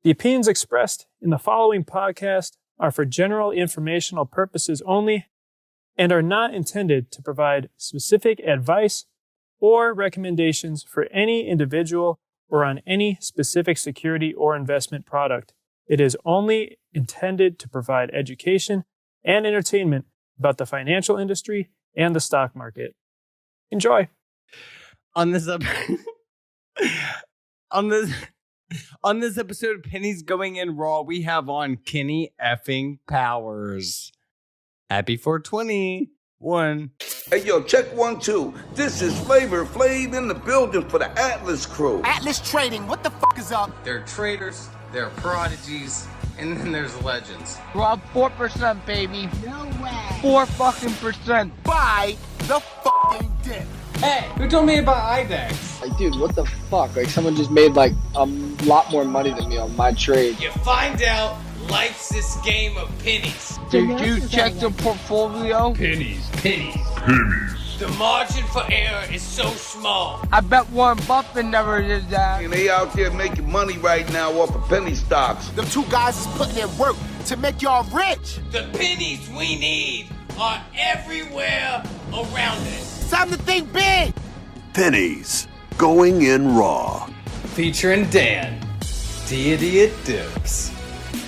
The opinions expressed in the following podcast are for general informational purposes only and are not intended to provide specific advice or recommendations for any individual or on any specific security or investment product. It is only intended to provide education and entertainment about the financial industry and the stock market. Enjoy. On this episode of Pennies Going In Raw, we have on Kenny effing Powers. Happy 421. Hey, yo, check 1, 2. This is Flavor Flav in the building for the Atlas crew. Atlas Trading, what the fuck is up? There are traders, there are prodigies, and then there's legends. We're on 4%, baby. No way. 4 fucking percent. Buy the fucking dip. Hey, who told me about IDEX? Like, dude, what the fuck? Like, someone just made, like, a lot more money than me on my trade. You find out life's this game of pennies. Did you check the portfolio? Pennies. The margin for error is so small. I bet Warren Buffett never did that. And they out there making money right now off of penny stocks. Them two guys is putting in work to make y'all rich. The pennies we need are everywhere around us. Time to think big. Pennies Going In Raw. Featuring Dan, Deity Dips,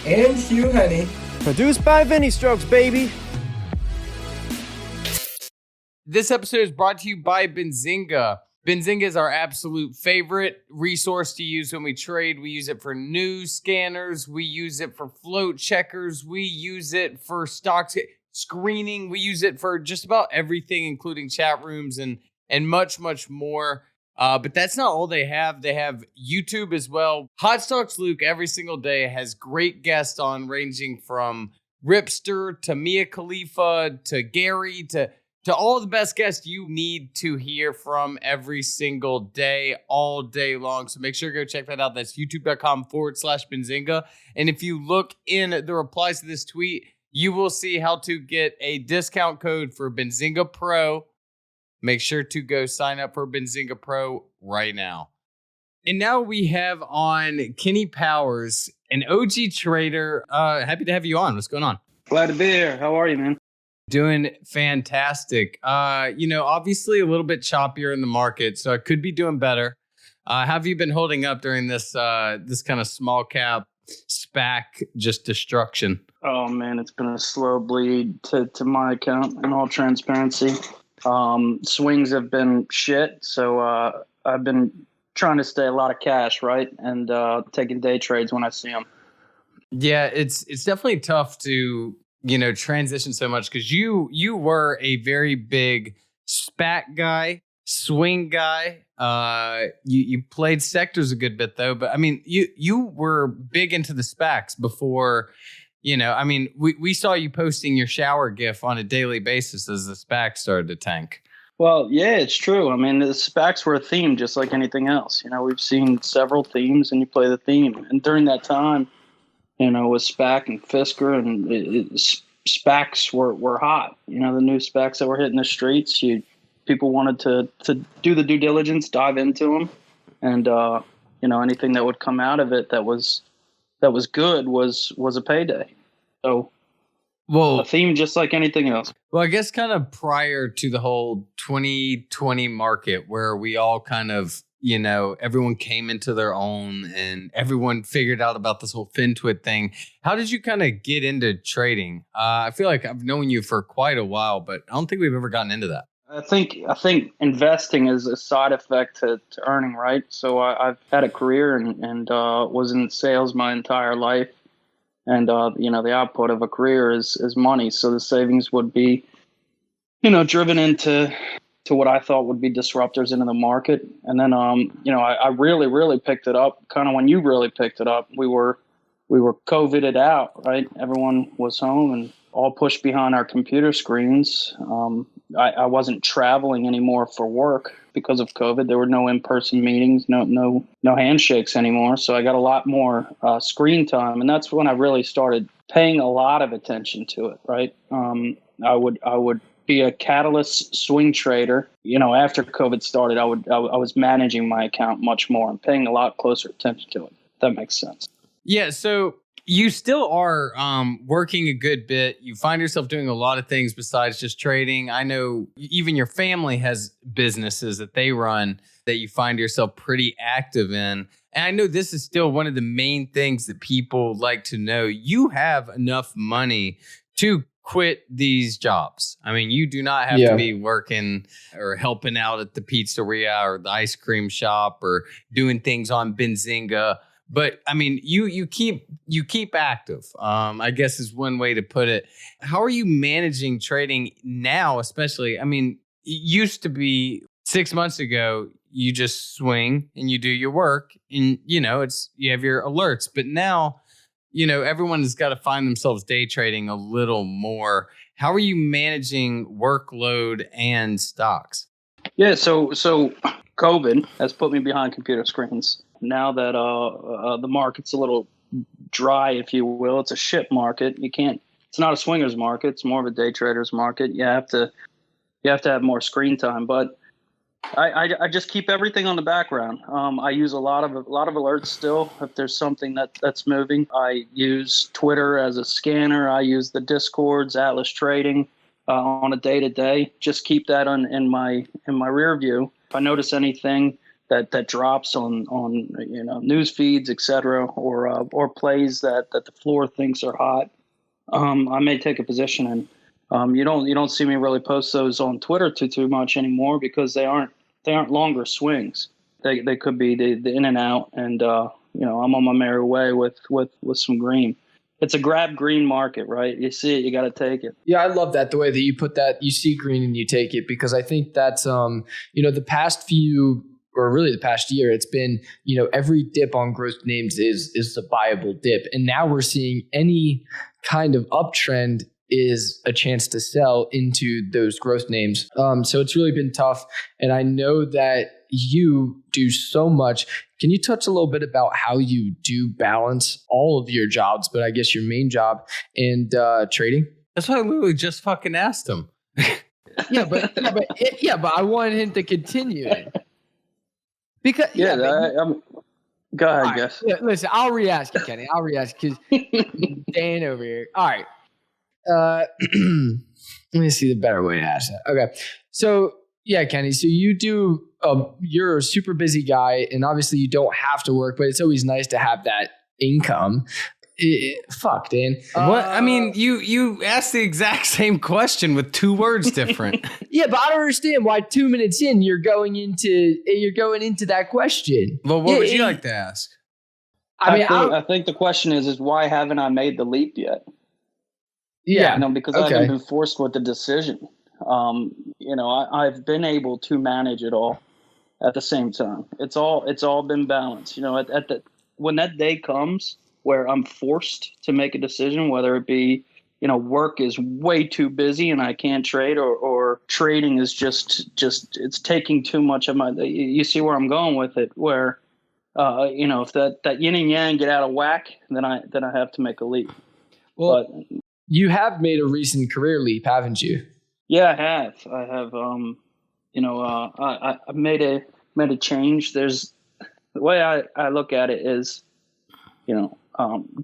and Hugh Honey. Produced by Vinny Strokes, baby. This episode is brought to you by Benzinga. Benzinga is our absolute favorite resource to use when we trade. We use it for news scanners. We use it for float checkers. We use it for stock screening. We use it for just about everything, including chat rooms and much, much more. But that's not all they have. They have YouTube as well. Hot Stocks Luke every single day has great guests on, ranging from Ripster to Mia Khalifa to Gary to all the best guests you need to hear from every single day, all day long. So make sure to go check that out. That's youtube.com/Benzinga. And if you look in the replies to this tweet, you will see how to get a discount code for Benzinga Pro. Make sure to go sign up for Benzinga Pro right now. And now we have on Kenny Powers, an OG trader. Happy to have you on. What's going on? Glad to be here. How are you, man? Doing fantastic. Obviously a little bit choppier in the market, so I could be doing better. How have you been holding up during this kind of small cap SPAC just destruction? Oh, man, it's been a slow bleed to my account in all transparency. Swings have been shit, so I've been trying to stay a lot of cash, right? And taking day trades when I see them. Yeah, it's definitely tough to transition so much because you were a very big SPAC guy, swing guy. You played sectors a good bit though, but I mean you were big into the SPACs before. We saw you posting your shower gif on a daily basis as the SPAC started to tank. Well, yeah, it's true. I mean, the SPACs were a theme just like anything else. We've seen several themes and you play the theme. And during that time, with SPAC and Fisker and SPACs were hot. The new SPACs that were hitting the streets, people wanted to do the due diligence, dive into them. And, anything that would come out of it that was good was a payday. So, a theme just like anything else. Well, I guess kind of prior to the whole 2020 market where we all kind of, everyone came into their own and everyone figured out about this whole FinTwit thing. How did you kind of get into trading? I feel like I've known you for quite a while, but I don't think we've ever gotten into that. I think investing is a side effect to earning, right? So I've had a career and was in sales my entire life. And, the output of a career is money. So the savings would be, driven into what I thought would be disruptors into the market. And then, I really, really picked it up kind of when you really picked it up. We were COVIDed out, right? Everyone was home and all pushed behind our computer screens. I wasn't traveling anymore for work because of COVID. There were no in-person meetings, no handshakes anymore. So I got a lot more screen time, and that's when I really started paying a lot of attention to it. Right, I would be a catalyst swing trader. After COVID started, I was managing my account much more and paying a lot closer attention to it. If that makes sense. Yeah, so you still are working a good bit. You find yourself doing a lot of things besides just trading. I know even your family has businesses that they run that you find yourself pretty active in. And I know this is still one of the main things that people like to know. You have enough money to quit these jobs. I mean, you do not have to be working or helping out at the pizzeria or the ice cream shop or doing things on Benzinga. But I mean, you keep active, I guess is one way to put it. How are you managing trading now, especially? I mean, it used to be 6 months ago, you just swing and you do your work and, you have your alerts. But now, everyone has got to find themselves day trading a little more. How are you managing workload and stocks? Yeah, so COVID has put me behind computer screens. Now that the market's a little dry, if you will, it's a shit market. It's not a swingers market. It's more of a day traders market. You have to have more screen time. But I just keep everything on the background. I use a lot of alerts still. If there's something that's moving, I use Twitter as a scanner. I use the Discords, Atlas Trading on a day to day. Just keep that in my rear view. If I notice anything that drops on news feeds, etc., or plays that the floor thinks are hot, I may take a position in. You don't see me really post those on Twitter too much anymore because they aren't longer swings. They could be the in and out, and I'm on my merry way with some green. It's a grab green market, right? You see it, you got to take it. Yeah, I love that, the way that you put that. You see green and you take it, because I think that's the past few, or really the past year, it's been, every dip on growth names is a buyable dip. And now we're seeing any kind of uptrend is a chance to sell into those growth names. So it's really been tough. And I know that you do so much. Can you touch a little bit about how you do balance all of your jobs, but I guess your main job and trading? That's what I literally just fucking asked him. but I wanted him to continue. Because go ahead, right, guess. Yeah, listen, I'll re-ask you, Kenny. I'll re-ask because Dan over here. All right. Let me see the better way to ask that. Okay. So yeah, Kenny. So you do. You're a super busy guy, and obviously you don't have to work, but it's always nice to have that income. Fuck, Dan. What? I mean, you asked the exact same question with 2 words different. Yeah, but I don't understand why 2 minutes in you're going into that question. Well, what would you like to ask? I think the question is why haven't I made the leap yet? Yeah, because I haven't been forced with the decision. I've been able to manage it all at the same time. It's all been balanced. When that day comes where I'm forced to make a decision, whether it be, work is way too busy and I can't trade, or trading is just it's taking too much of my. You see where I'm going with it? Where, if that yin and yang get out of whack, then I have to make a leap. Well, but you have made a recent career leap, haven't you? Yeah, I have. I made a change. There's the way I look at it is,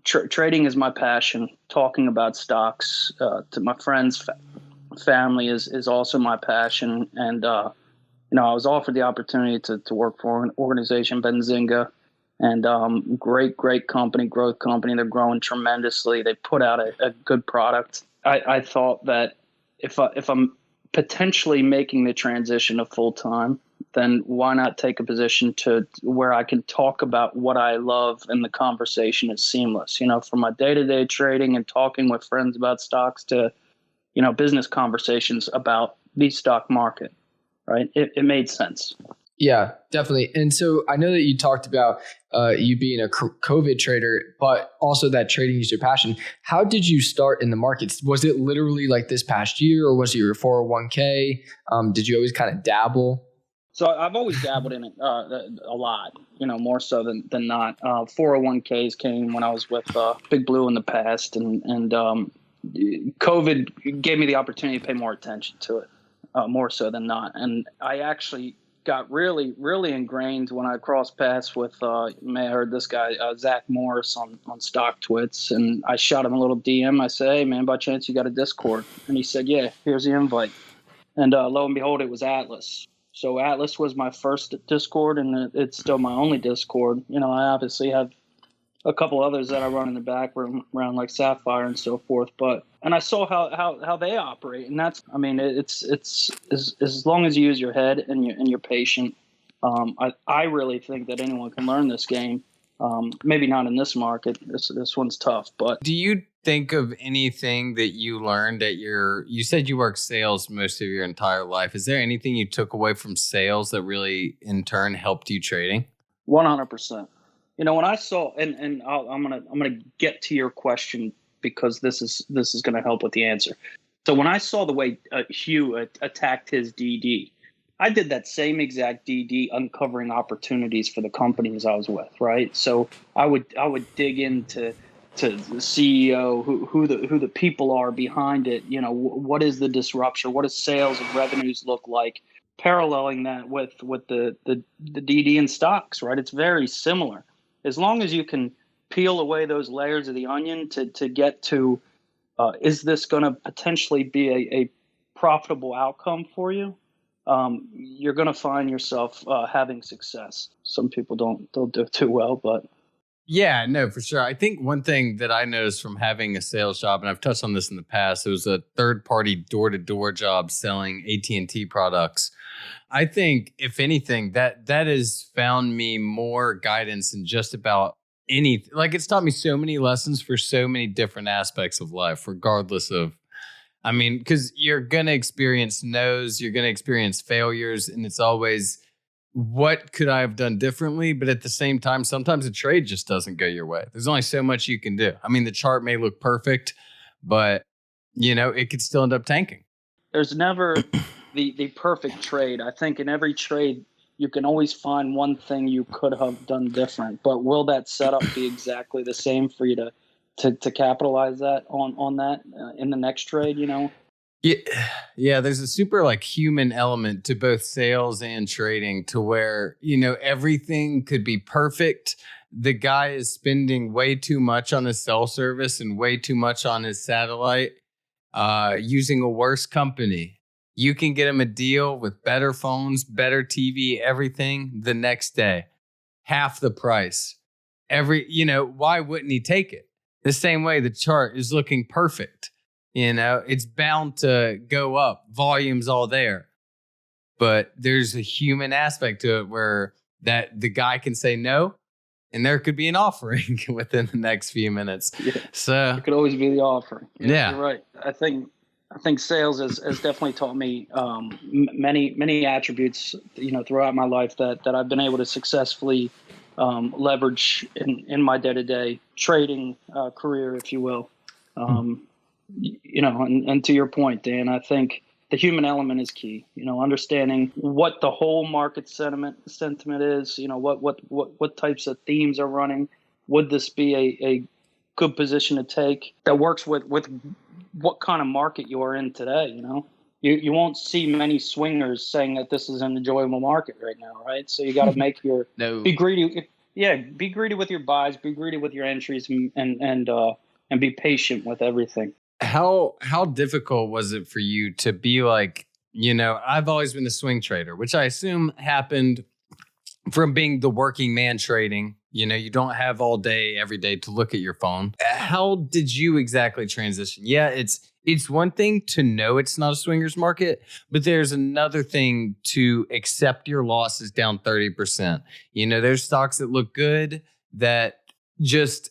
trading is my passion. Talking about stocks to my friends, family is also my passion. And I was offered the opportunity to work for an organization, Benzinga, and great company, growth company. They're growing tremendously. They put out a good product. I thought that if I'm potentially making the transition to full time, then why not take a position to where I can talk about what I love and the conversation is seamless, from my day-to-day trading and talking with friends about stocks to, business conversations about the stock market, right? It made sense. Yeah, definitely. And so I know that you talked about you being a COVID trader, but also that trading is your passion. How did you start in the markets? Was it literally like this past year, or was it your 401k? Did you always kind of dabble? So I've always dabbled in it a lot, more so than not. 401ks came when I was with Big Blue in the past, and COVID gave me the opportunity to pay more attention to it, more so than not. And I actually got really, really ingrained when I crossed paths with, I heard this guy, Zach Morris on Stock Twits, and I shot him a little DM. I said, hey, man, by chance you got a Discord? And he said, yeah, here's the invite. And lo and behold, it was Atlas. So Atlas was my first Discord, and it's still my only Discord. I obviously have a couple others that I run in the background like Sapphire and so forth. And I saw how they operate, and it's as long as you use your head and you're patient. I really think that anyone can learn this game. Maybe not in this market. This one's tough, but do you think of anything that you learned you said you worked sales most of your entire life. Is there anything you took away from sales that really in turn helped you trading? 100%. When I saw, and I'm gonna get to your question because this is gonna help with the answer. So when I saw the way Hugh attacked his DD, I did that same exact DD, uncovering opportunities for the companies I was with. Right, so I would dig into the CEO, who the people are behind it. What is the disruption? What does sales and revenues look like? Paralleling that with the DD and stocks, right? It's very similar. As long as you can peel away those layers of the onion to get to, is this going to potentially be a profitable outcome for you? You're going to find yourself having success. Some people don't do too well, but yeah, no, for sure. I think one thing that I noticed from having a sales job, and I've touched on this in the past, it was a third-party door-to-door job selling AT&T products. I think, if anything, that has found me more guidance in just about anything. Like, it's taught me so many lessons for so many different aspects of life, regardless of, because you're going to experience no's, you're going to experience failures, and it's always, what could I have done differently? But at the same time, sometimes a trade just doesn't go your way. There's only so much you can do. The chart may look perfect, but, it could still end up tanking. There's never the perfect trade. I think in every trade, you can always find one thing you could have done different. But will that setup be exactly the same for you to capitalize that on that in the next trade? Yeah. There's a super human element to both sales and trading, to where everything could be perfect. The guy is spending way too much on his cell service and way too much on his satellite, using a worse company. You can get him a deal with better phones, better TV, everything the next day, half the price. Why wouldn't he take it? The same way the chart is looking perfect. It's bound to go up. Volume's all there. But there's a human aspect to it where that the guy can say no, and there could be an offering within the next few minutes. Yeah. So it could always be the offering. Yeah. You're right. I think sales has definitely taught me many attributes, throughout my life that I've been able to successfully leverage in my day-to-day trading career, if you will. And to your point, Dan, I think the human element is key. Understanding what the whole market sentiment is. What types of themes are running. Would this be a good position to take that works with what kind of market you are in today? You won't see many swingers saying that this is an enjoyable market right now, right? So you got to make your be greedy. Yeah, be greedy with your buys, be greedy with your entries, and be patient with everything. How difficult was it for you to be I've always been a swing trader, which I assume happened from being the working man trading. You don't have all day, every day to look at your phone. How did you exactly transition? Yeah, it's one thing to know it's not a swingers market, but there's another thing to accept your losses down 30%. There's stocks that look good that just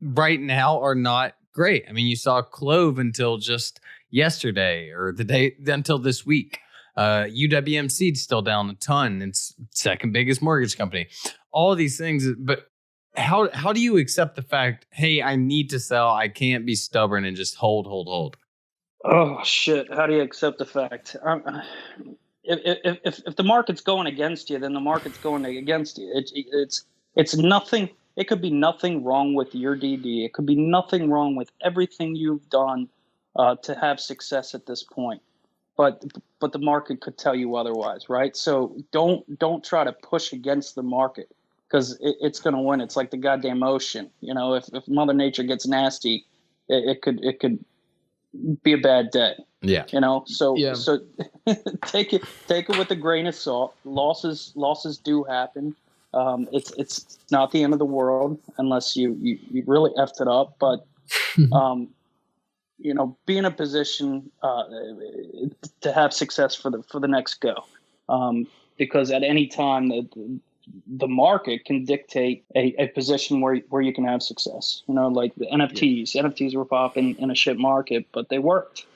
right now are not great. You saw Clove until just yesterday, or the day until this week. UWMC still down a ton. It's second biggest mortgage company. All of these things, but how do you accept the fact, hey, I need to sell. I can't be stubborn and just hold. Oh shit! How do you accept the fact? If the market's going against you, then the market's going against you. It's nothing. It could be nothing wrong with your DD. It could be nothing wrong with everything you've done to have success at this point. but the market could tell you otherwise, right? So don't try to push against the market, because it's going to win. It's like the goddamn ocean. If Mother Nature gets nasty, it could be a bad day. Yeah. So take it with a grain of salt. Losses do happen. It's not the end of the world unless you really effed it up. But be in a position to have success for the next go, because at any time the market can dictate a position where you can have success. Like the NFTs. Yeah. NFTs were popping in a shit market, but they worked,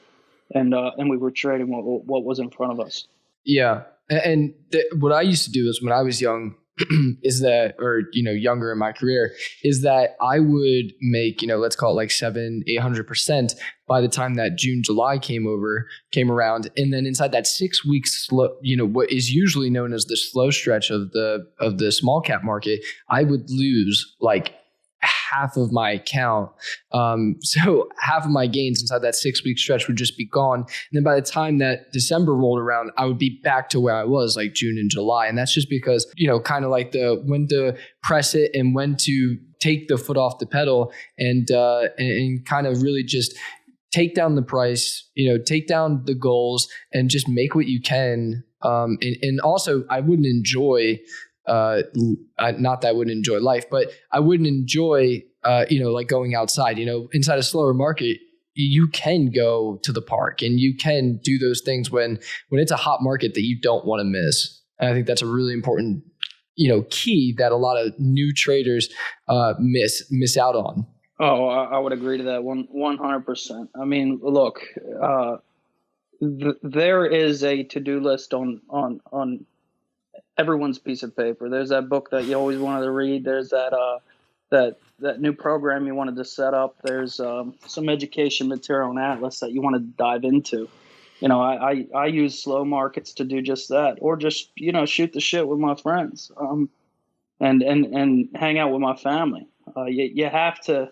and we were trading what was in front of us. Yeah, and what I used to do is when I was young, is that, or younger in my career, is that I would make let's call it like 700-800% by the time that June, July came around, and then inside that 6 weeks slow, what is usually known as the slow stretch of the small cap market, I would lose like half of my account. So half of my gains inside that 6 week stretch would just be gone. And then by the time that December rolled around, I would be back to where I was like June and July. And that's just because, kind of like when to press it and when to take the foot off the pedal and kind of really just take down the price, take down the goals and just make what you can. And also I wouldn't enjoy not that I wouldn't enjoy life, but I wouldn't enjoy, like going outside, inside a slower market, you can go to the park and you can do those things when it's a hot market that you don't want to miss. And I think that's a really important, key that a lot of new traders, miss out on. Oh, I would agree to that 100%. I mean, look, there is a to-do list on everyone's piece of paper. There's that book that you always wanted to read. There's that new program you wanted to set up. There's some education material in Atlas that you want to dive into. I use slow markets to do just that, or just shoot the shit with my friends, and hang out with my family. You have to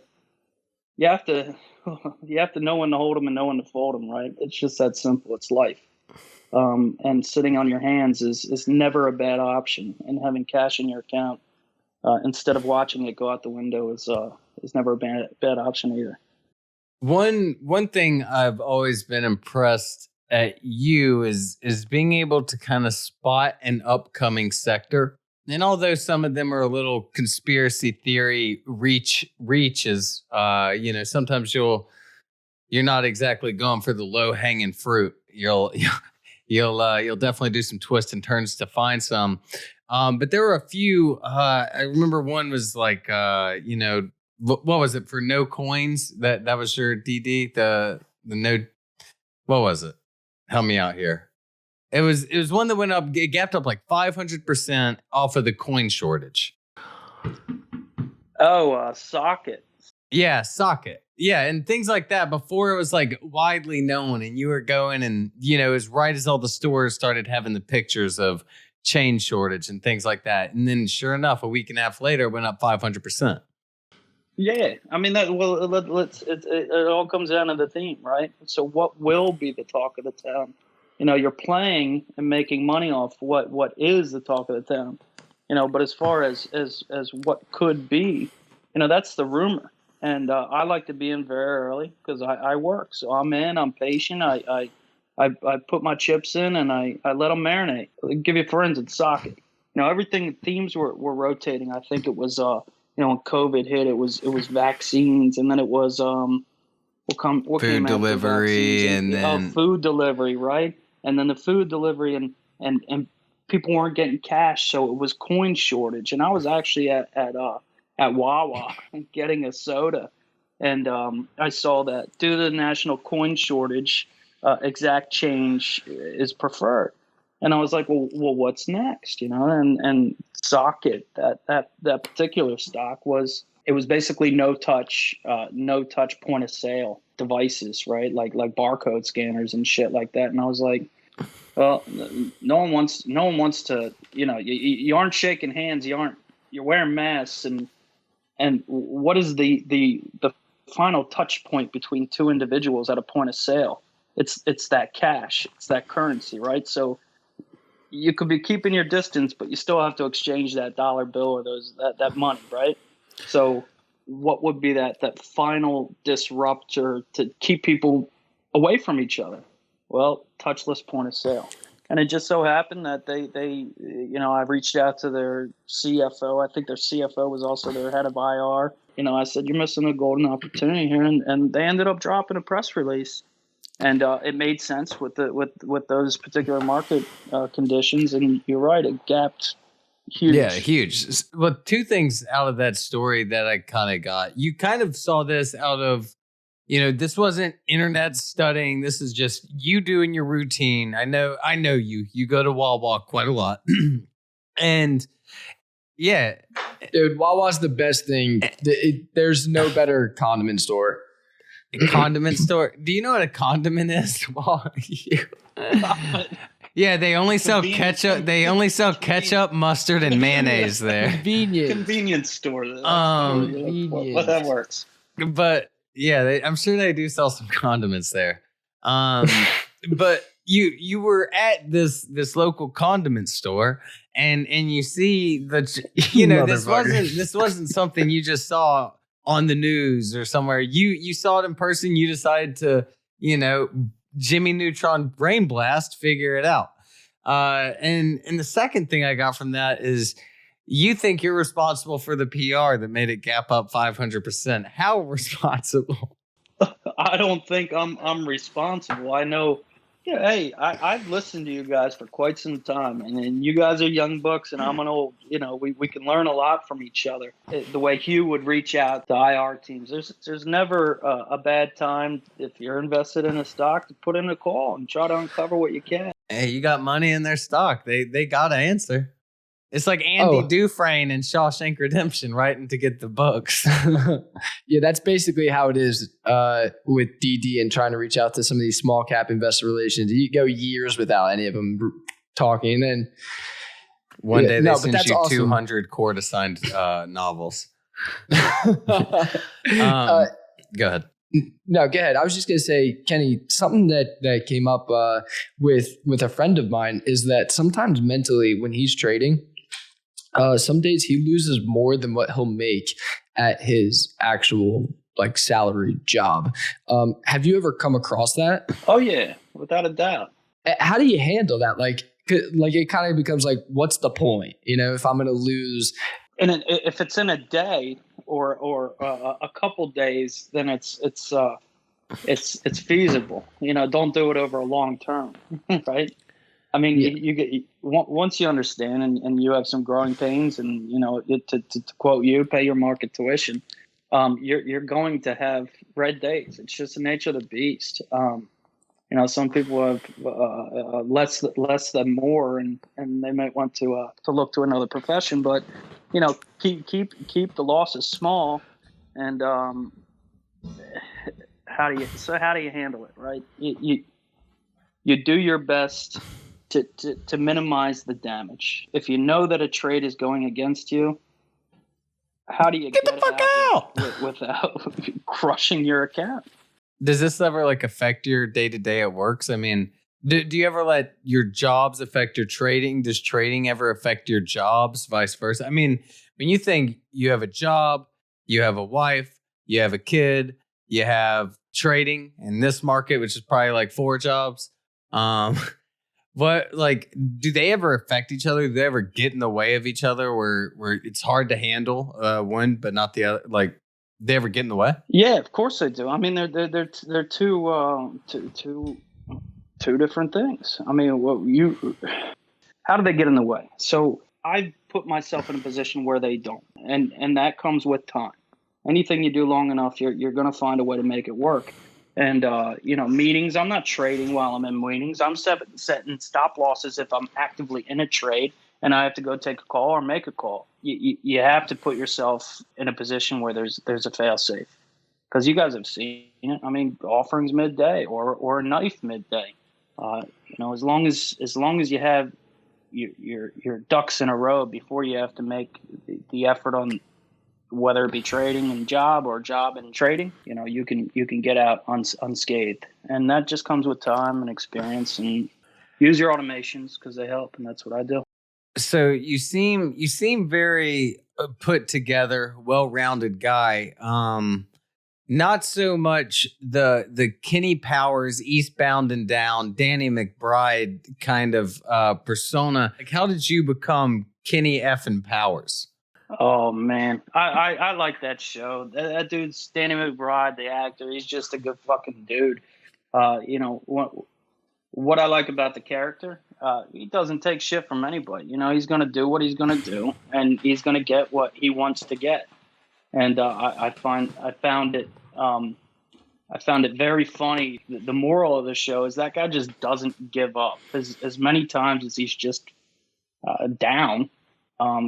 know when to hold them and know when to fold them, right? It's just that simple. It's life. And sitting on your hands is never a bad option. And having cash in your account instead of watching it go out the window is never a bad option either. One thing I've always been impressed at you is being able to kind of spot an upcoming sector. And although some of them are a little conspiracy theory reaches, sometimes you're not exactly going for the low hanging fruit. You'll definitely do some twists and turns to find some. But there were a few. I remember one was like, what was it for no coins? That was your DD. The no. What was it? Help me out here. It was one that went up. It gapped up like 500% off of the coin shortage. Oh, Socket. Yeah, Socket. Yeah, and things like that before it was like widely known, and you were going and, it was right as all the stores started having the pictures of chain shortage and things like that. And then sure enough, a week and a half later, it went up 500%. Yeah, I mean, it all comes down to the theme, right? So what will be the talk of the town? You're playing and making money off what is the talk of the town. But as far as what could be, that's the rumor. And I like to be in very early because I work. So I'm in, I'm patient. I put my chips in and I let them marinate. I'll give you for instance, Socket. Everything, themes were rotating. I think it was, when COVID hit, it was vaccines, and then it was what food delivery, and then food delivery, right? And then the food delivery and people weren't getting cash, so it was coin shortage. And I was actually at Wawa getting a soda, and I saw that due to the national coin shortage, exact change is preferred. And I was like, well, what's next? And Socket, that particular stock was basically no touch point of sale devices, right? Like barcode scanners and shit like that. And I was like, well, no one wants to, you aren't shaking hands, you're wearing masks, and what is the final touch point between two individuals at a point of sale? it's that cash, it's that currency, right? So you could be keeping your distance, but you still have to exchange that dollar bill or that money, right? So what would be that final disruptor to keep people away from each other? Well, touchless point of sale. And it just so happened that they I reached out to their CFO. I think their CFO was also their head of IR. I said, you're missing a golden opportunity here. And they ended up dropping a press release. And it made sense with those particular market conditions. And you're right, it gapped huge. Yeah, huge. Well, two things out of that story that I kind of got. You kind of saw this out of, this wasn't internet studying. This is just you doing your routine. I know you. You go to Wawa quite a lot. And yeah. Dude, Wawa's the best thing. There's no better condiment store. A condiment store? Do you know what a condiment is? Yeah, they only sell ketchup. They only sell ketchup, mustard, and mayonnaise there. Convenience store. Well, that works. But yeah, I'm sure they do sell some condiments there. But you were at this local condiment store, and you see this wasn't something you just saw on the news or somewhere. You saw it in person. You decided to Jimmy Neutron brain blast, figure it out. And the second thing I got from that is you think you're responsible for the PR that made it gap up 500%. How responsible? I don't think I'm responsible. I know. Yeah, hey, I've listened to you guys for quite some time, and you guys are young bucks, and I'm an old. We can learn a lot from each other. The way Hugh would reach out to IR teams, there's never a bad time if you're invested in a stock to put in a call and try to uncover what you can. Hey, you got money in their stock. They got to answer. It's like Andy Dufresne in Shawshank Redemption writing to get the books. Yeah, that's basically how it is with DD and trying to reach out to some of these small cap investor relations. You go years without any of them talking. And one day they send you awesome. 200 court assigned novels. Go ahead. No, go ahead. I was just going to say, Kenny, something that came up with a friend of mine is that sometimes mentally when he's trading, some days he loses more than what he'll make at his actual salary job. Have you ever come across that? Oh yeah, without a doubt. How do you handle that? It kind of becomes what's the point? If I'm going to lose, and if it's in a day or a couple days, then it's feasible. Don't do it over a long term, right? I mean, you get once you understand and you have some growing pains, and to quote you, pay your market tuition. You're going to have red days. It's just the nature of the beast. Some people have less than more, and they might want to look to another profession. But keep the losses small, and how do you handle it, right? You do your best to minimize the damage. If you know that a trade is going against you, how do you get the fuck out without crushing your account? Does this ever affect your day-to-day at work? I mean, do you ever let your jobs affect your trading? Does trading ever affect your jobs, vice versa? I mean, when you think you have a job, you have a wife, you have a kid, you have trading in this market, which is probably 4 jobs. What do they ever affect each other? Do they ever get in the way of each other where it's hard to handle one but not the other? They ever get in the way? Yeah, of course they do. I mean, they're two different things. I mean, how do they get in the way? So I've put myself in a position where they don't, and that comes with time. Anything you do long enough, you're going to find a way to make it work. And meetings, I'm not trading while I'm in meetings. I'm setting stop losses if I'm actively in a trade and I have to go take a call or make a call. You have to put yourself in a position where there's a fail safe, because you guys have seen it. I mean, offerings midday or a knife midday. As long as you have your ducks in a row before you have to make the effort on whether it be trading and job or job and trading, you can get out unscathed, and that just comes with time and experience. And use your automations because they help, and that's what I do. So you seem very put together, well-rounded guy. Not so much the Kenny Powers, Eastbound and Down, Danny McBride kind of persona. Like, how did you become Kenny effin Powers? Oh man, I like that show. That dude's Danny McBride, the actor. He's just a good fucking dude. What I like about the character, he doesn't take shit from anybody. He's going to do what he's going to do, and he's going to get what he wants to get. And I found it very funny. The moral of the show is that guy just doesn't give up. As many times as he's just down,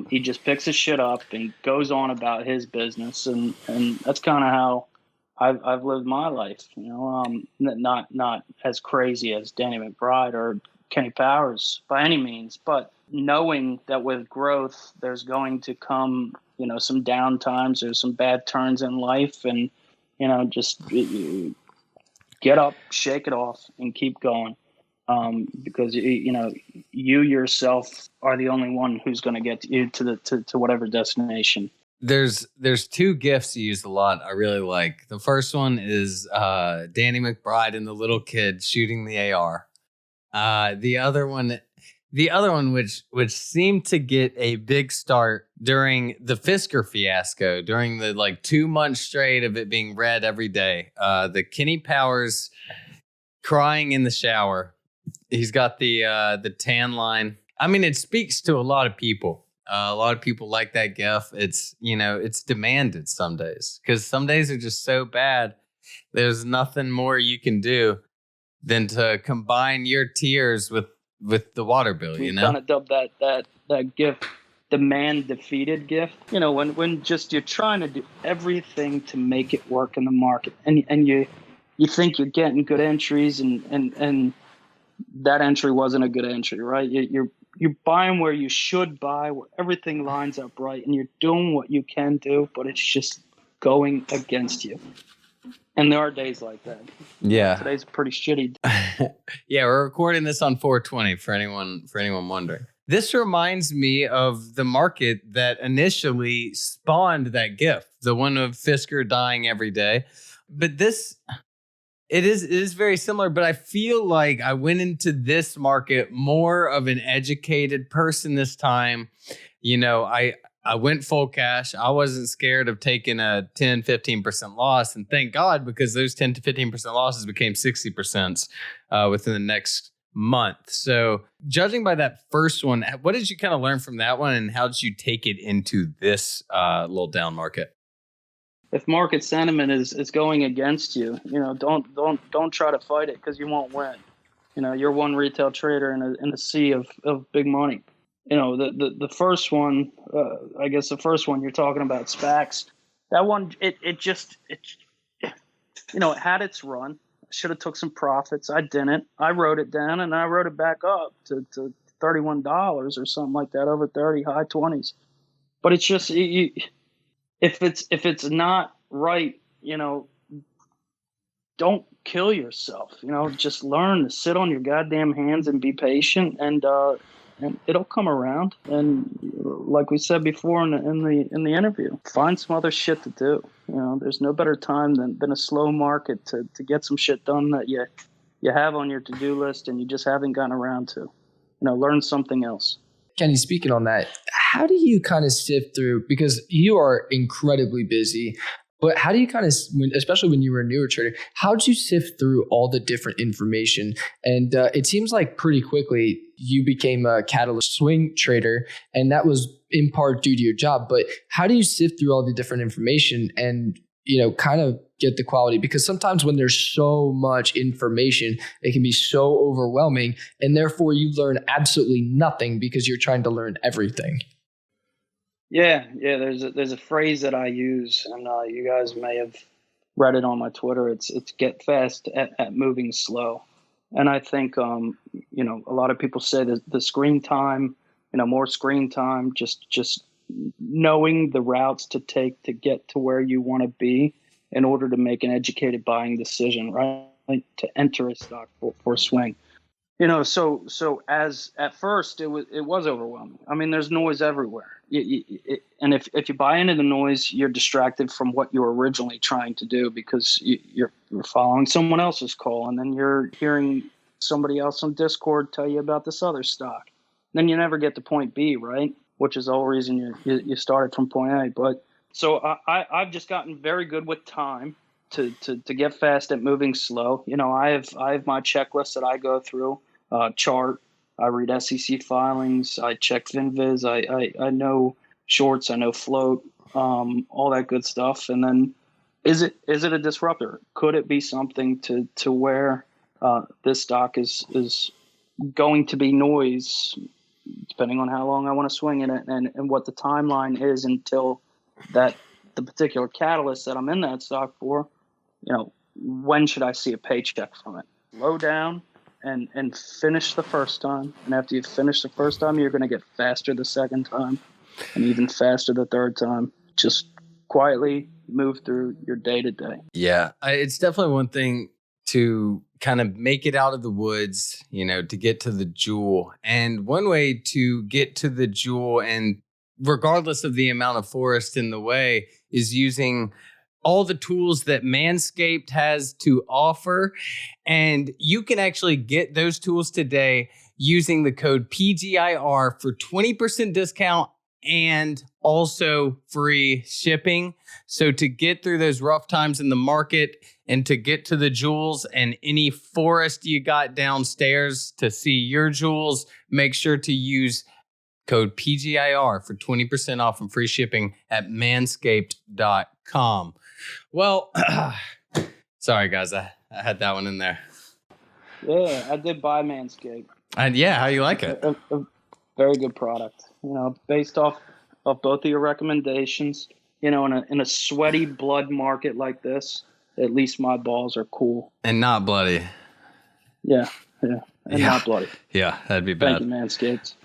he just picks his shit up and goes on about his business, and that's kind of how I've lived my life. Not as crazy as Danny McBride or Kenny Powers by any means, but knowing that with growth, there's going to come some down times or some bad turns in life, and just get up, shake it off, and keep going. Because you yourself are the only one who's going to get you to whatever destination. There's two gifs you use a lot I really like. The first one is Danny McBride and the little kid shooting the AR. The other one, which seemed to get a big start during the Fisker fiasco, during the 2 months straight of it being read every day. The Kenny Powers crying in the shower. He's got the tan line. I mean, it speaks to a lot of people. A lot of people like that gif. It's it's demanded some days, because some days are just so bad. There's nothing more you can do than to combine your tears with the water bill. We kind of dubbed that gif the man defeated gif. When just you're trying to do everything to make it work in the market, and you think you're getting good entries, and that entry wasn't a good entry, right? You're buying where you should buy, where everything lines up right, and you're doing what you can do, but it's just going against you. And there are days like that. Yeah. Today's pretty shitty. Yeah, we're recording this on 420 for anyone wondering. This reminds me of the market that initially spawned that GIF, the one of Fisker dying every day. But it is very similar, but I feel like I went into this market more of an educated person this time. I went full cash. I wasn't scared of taking a 10, 15% loss. And thank God, because those 10 to 15% losses became 60% within the next month. So judging by that first one, what did you kind of learn from that one, and how did you take it into this little down market? If market sentiment is going against you, don't try to fight it, because you won't win. You're one retail trader in a sea of big money. The first one, I guess the first one you're talking about, SPACs. That one, it had its run. I should have took some profits. I didn't. I wrote it down, and I wrote it back up to $31 or something like that, over 30, high 20s. But it's just if it's not right, don't kill yourself. Just learn to sit on your goddamn hands and be patient, and it'll come around. And like we said before in the interview, find some other shit to do. There's no better time than a slow market to get some shit done that you have on your to-do list and you just haven't gotten around to. Learn something else. Kenny, speaking on that, how do you kind of sift through, because you are incredibly busy, but how do you kind of, especially when you were a newer trader, how did you sift through all the different information? And it seems like pretty quickly you became a catalyst swing trader, and that was in part due to your job. But how do you sift through all the different information and, kind of get the quality? Because sometimes when there's so much information, it can be so overwhelming, and therefore you learn absolutely nothing because you're trying to learn everything. Yeah. There's a phrase that I use, and you guys may have read it on my Twitter. It's get fast at moving slow. And I think a lot of people say that the screen time, more screen time, just knowing the routes to take to get to where you want to be in order to make an educated buying decision, right? To enter a stock for swing. So as at first it was overwhelming. I mean, there's noise everywhere. And if you buy into the noise, you're distracted from what you were originally trying to do because you're following someone else's call, and then you're hearing somebody else on Discord tell you about this other stock. Then you never get to point B, right? Which is the whole reason you started from point A. But so I've just gotten very good with time to get fast at moving slow. I have my checklist that I go through, chart. I read SEC filings. I check FinViz. I know shorts. I know float. All that good stuff. And then, is it a disruptor? Could it be something to where this stock is going to be noise, depending on how long I want to swing in it and what the timeline is until the particular catalyst that I'm in that stock for. When should I see a paycheck from it? Slow down and finish the first time. And after you finish the first time, you're going to get faster the second time and even faster the third time. Just quietly move through your day to day. Yeah, it's definitely one thing to kind of make it out of the woods, to get to the jewel. And one way to get to the jewel, and regardless of the amount of forest in the way, is using all the tools that Manscaped has to offer. And you can actually get those tools today using the code PGIR for 20% discount and also free shipping. So to get through those rough times in the market and to get to the jewels and any forest you got downstairs to see your jewels, make sure to use code PGIR for 20% off and free shipping at manscaped.com. Well, sorry guys, I had that one in there. Yeah, I did buy Manscaped. And yeah, how you like it? A very good product. Based off of both of your recommendations. In a sweaty blood market like this, at least my balls are cool and not bloody. Yeah, and not bloody. Yeah, that'd be bad. Thank you, Manscaped.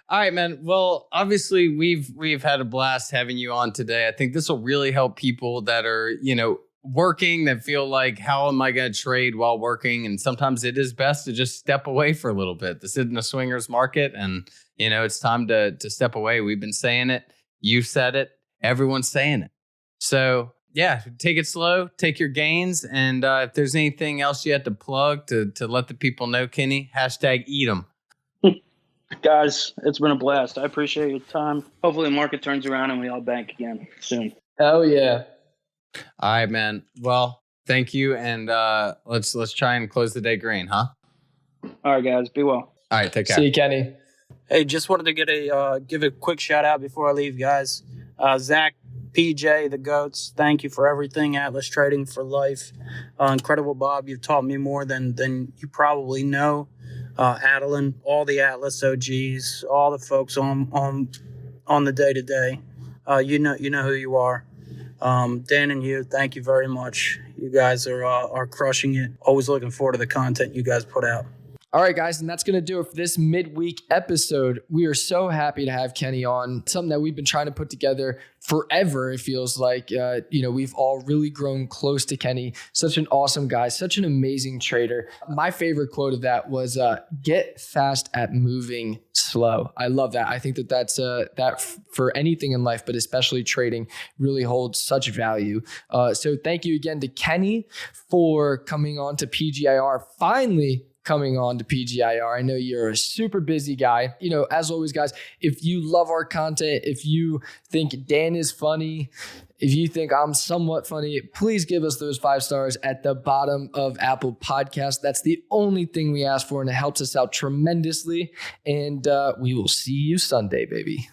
All right, man. Well, obviously we've had a blast having you on today. I think this will really help people that are, working, that feel like, how am I going to trade while working? And sometimes it is best to just step away for a little bit. This isn't a swingers market, and it's time to step away. We've been saying it. You said it. Everyone's saying it. So yeah, take it slow, take your gains. And if there's anything else you had to plug to let the people know, Kenny, #eat 'em. Guys, it's been a blast. I appreciate your time. Hopefully the market turns around and we all bank again soon. Hell yeah. All right, man. Well, thank you. And let's try and close the day green, huh? All right, guys. Be well. All right, take care. See you, Kenny. Hey, just wanted to give a quick shout out before I leave, guys. Zach, PJ, the GOATs, thank you for everything. Atlas Trading for Life. Incredible, Bob. You've taught me more than you probably know. Adeline, all the Atlas OGs, all the folks on the day-to-day. You know who you are. Dan and you, thank you very much. You guys are crushing it. Always looking forward to the content you guys put out. All right, guys, and that's going to do it for this midweek episode. We are so happy to have Kenny on, something that we've been trying to put together forever. It feels like, we've all really grown close to Kenny. Such an awesome guy, such an amazing trader. My favorite quote of that was, get fast at moving slow. I love that. I think that's that for anything in life, but especially trading, really holds such value. So thank you again to Kenny for coming on to PGIR. Finally, coming on to PGIR. I know you're a super busy guy. As always, guys, if you love our content, if you think Dan is funny, if you think I'm somewhat funny, please give us those 5 stars at the bottom of Apple Podcasts. That's the only thing we ask for, and it helps us out tremendously. And we will see you Sunday, baby.